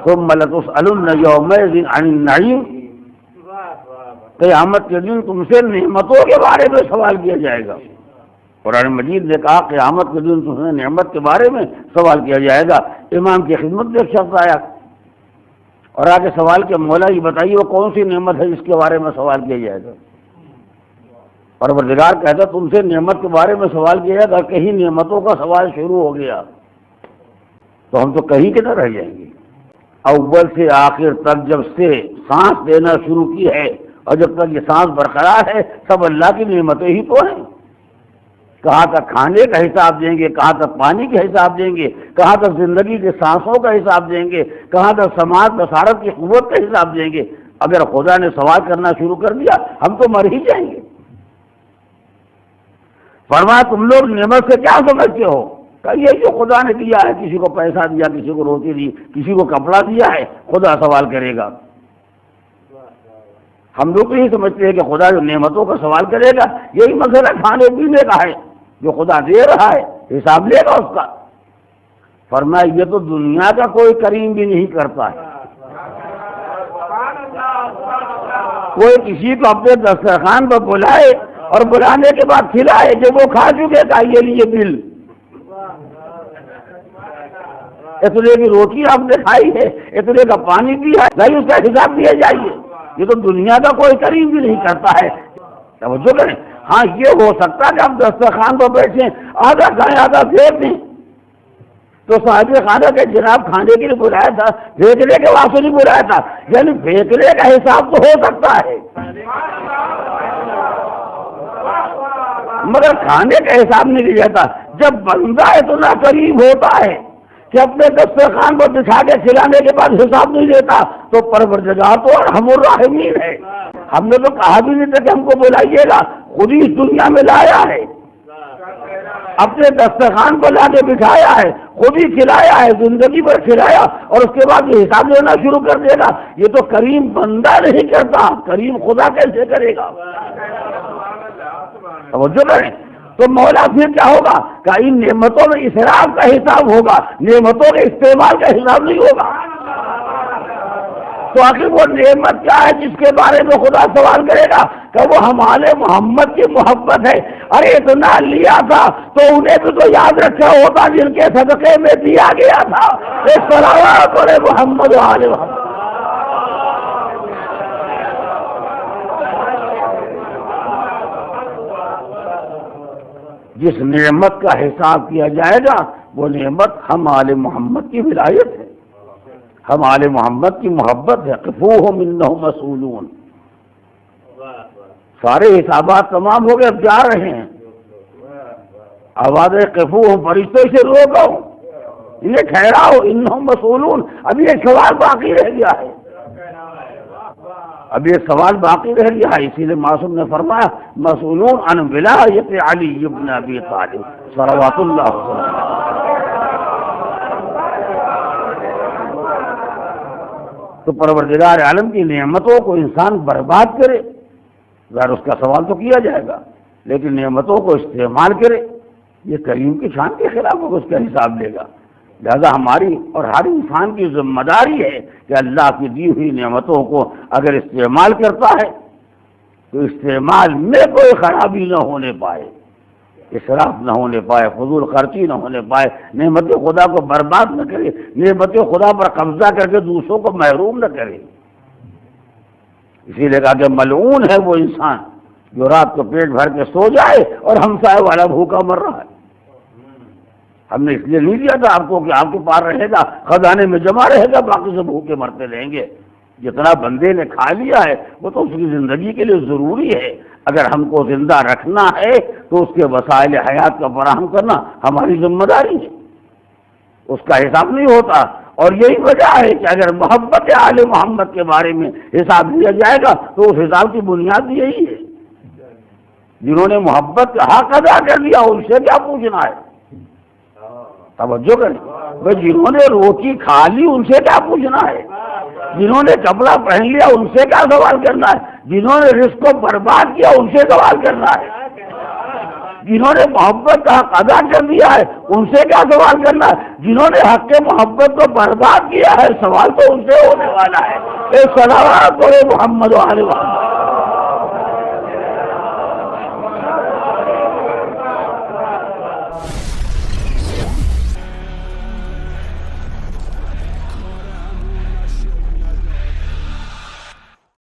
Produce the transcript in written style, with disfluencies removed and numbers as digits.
ثم لتسألن یومئذ عن النعیم، قیامت کے دن تم سے نعمتوں کے بارے میں سوال کیا جائے گا۔ قرآن مجید نے کہا قیامت کے دن تم سے نعمت کے بارے میں سوال کیا جائے گا۔ امام کی خدمت میں ایک شخص آیا اور آگے سوال کے مولا یہ بتائیے وہ کون سی نعمت ہے جس کے بارے میں سوال کیا جائے گا؟ پروردگار کہتا تم سے نعمت کے بارے میں سوال کیا جائے گا، کہیں نعمتوں کا سوال شروع ہو گیا تو ہم تو کہیں کدھر رہ جائیں گے۔ اول سے آخر تک جب سے سانس دینا شروع کی ہے اور جب تک یہ سانس برقرار ہے سب اللہ کی نعمتیں ہی تو ہیں۔ کہاں تک کھانے کا حساب دیں گے، کہاں تک پانی کا حساب دیں گے، کہاں تک زندگی کے سانسوں کا حساب دیں گے، کہاں تک سماج بصارت کی قوت کا حساب دیں گے۔ اگر خدا نے سوال کرنا شروع کر دیا ہم تو مر ہی جائیں گے۔ فرمایا تم لوگ نعمت سے کیا سمجھتے ہو؟ کہ یہ جو خدا نے دیا ہے، کسی کو پیسہ دیا، کسی کو روٹی دی، کسی کو کپڑا دیا ہے، خدا سوال کرے گا۔ ہم لوگ یہی سمجھتے ہیں کہ خدا جو نعمتوں کا سوال کرے گا یہی مسئلہ کھانے پینے کا ہے، جو خدا دے رہا ہے حساب لے گا اس کا۔ فرمایا یہ تو دنیا کا کوئی کریم بھی نہیں کرتا ہے۔ کوئی کسی کو اپنے دسترخوان پر بلائے اور بلانے کے بعد کھلائے، جب وہ کھا چکے گا یہ لیے بل، اتنے کی روٹی آپ نے کھائی ہے، اتنے کا پانی پیا ہے، نہیں اس کا حساب دیا جائیے۔ یہ تو دنیا کا کوئی کریم بھی نہیں کرتا ہے۔ توجہ کریں۔ ہاں یہ ہو سکتا ہے کہ آپ دسترخوان پر بیٹھیں، آدھا کھائیں آدھا پھینک دیں، تو صاحب خانہ کے جناب کھانے کے لیے بلایا تھا، پھینکنے کے واسطے نہیں بلایا تھا، یعنی پھینکنے کا حساب تو ہو سکتا ہے مگر کھانے کا حساب نہیں لیا جاتا۔ جب بندہ اتنا قریب ہوتا ہے کہ اپنے دسترخوان پر بچھا کے کھلانے کے بعد حساب نہیں دیتا تو پروردگار تو ارحم الراحمین ہے۔ ہم نے تو کہا بھی نہیں تھا کہ ہم کو بلائیے گا، خود ہی اس دنیا میں لایا ہے، اپنے دسترخوان پر لا کے بٹھایا ہے، خود ہی کھلایا ہے، زندگی پر کھلایا اور اس کے بعد یہ حساب لینا شروع کر دے گا۔ یہ تو کریم بندہ نہیں کرتا، کریم خدا کیسے کرے گا؟ توجہ کریں۔ تو مولا پھر کیا ہوگا کہ ان نعمتوں میں اسراف کا حساب ہوگا، نعمتوں کے استعمال کا حساب نہیں ہوگا۔ تو آخر وہ نعمت کیا ہے جس کے بارے میں خدا سوال کرے گا؟ کہ وہ ہمارے محمد کی محبت ہے۔ ارے اتنا لیا تھا تو انہیں بھی تو یاد رکھا ہوتا جن کے صدقے میں دیا گیا تھا۔ صلوات علی محمد و آل محمد۔ جس نعمت کا حساب کیا جائے گا وہ نعمت ہم آل محمد کی ولایت ہے، ہم آل محمد کی محبت ہے۔ قفوہم انہم مسئولون۔ سارے حسابات تمام ہو گئے، اب جا رہے ہیں۔ آواز قفوہم، فرشتوں سے روکو، انہیں ٹھہراؤ، انہم مسئولون، ابھی ایک سوال باقی رہ گیا ہے، اب یہ سوال باقی رہ گیا ہے۔ اسی لیے معصوم نے فرمایا مسئولون عن ولایت علی ابن ابی طالب صلوات اللہ علیہ۔ تو پروردگار عالم کی نعمتوں کو انسان برباد کرے، ظاہر اس کا سوال تو کیا جائے گا، لیکن نعمتوں کو استعمال کرے یہ کریم کی شان کے خلاف ہوگا، اس کا حساب لے گا۔ لہذا ہماری اور ہر انسان کی ذمہ داری ہے کہ اللہ کی دی ہوئی نعمتوں کو اگر استعمال کرتا ہے تو استعمال میں کوئی خرابی نہ ہونے پائے، اسراف نہ ہونے پائے، فضول خرچی نہ ہونے پائے، نعمت خدا کو برباد نہ کرے، نعمت خدا پر قبضہ کر کے دوسروں کو محروم نہ کرے۔ اسی لیے کہا کہ ملعون ہے وہ انسان جو رات کو پیٹ بھر کے سو جائے اور ہمسائے والا بھوکا مر رہا ہے۔ ہم نے اس لیے نہیں دیا تھا آپ کو کہ آپ کے پاس رہے گا، خزانے میں جمع رہے گا، باقی سے بھوکے مرتے رہیں گے۔ جتنا بندے نے کھا لیا ہے وہ تو اس کی زندگی کے لیے ضروری ہے۔ اگر ہم کو زندہ رکھنا ہے تو اس کے وسائل حیات کا فراہم کرنا ہماری ذمہ داری ہے، اس کا حساب نہیں ہوتا۔ اور یہی وجہ ہے کہ اگر محبت آل محمد کے بارے میں حساب لیا جائے گا تو اس حساب کی بنیاد یہی ہے۔ جنہوں نے محبت کا حق ادا کر لیا ان سے کیا پوچھنا ہے؟ توجہ کریں بھائی، جنہوں نے روٹی کھا لی ان سے کیا پوچھنا ہے؟ جنہوں نے کپڑا پہن لیا ان سے کیا سوال کرنا ہے؟ جنہوں نے رزق کو برباد کیا ان سے سوال کرنا ہے۔ جنہوں نے محبت کا حق ادا کر دیا ہے ان سے کیا سوال کرنا ہے؟ جنہوں نے حق کے محبت کو برباد کیا ہے سوال تو ان سے ہونے والا ہے۔ اے صلوات علی محمد و آل محمد۔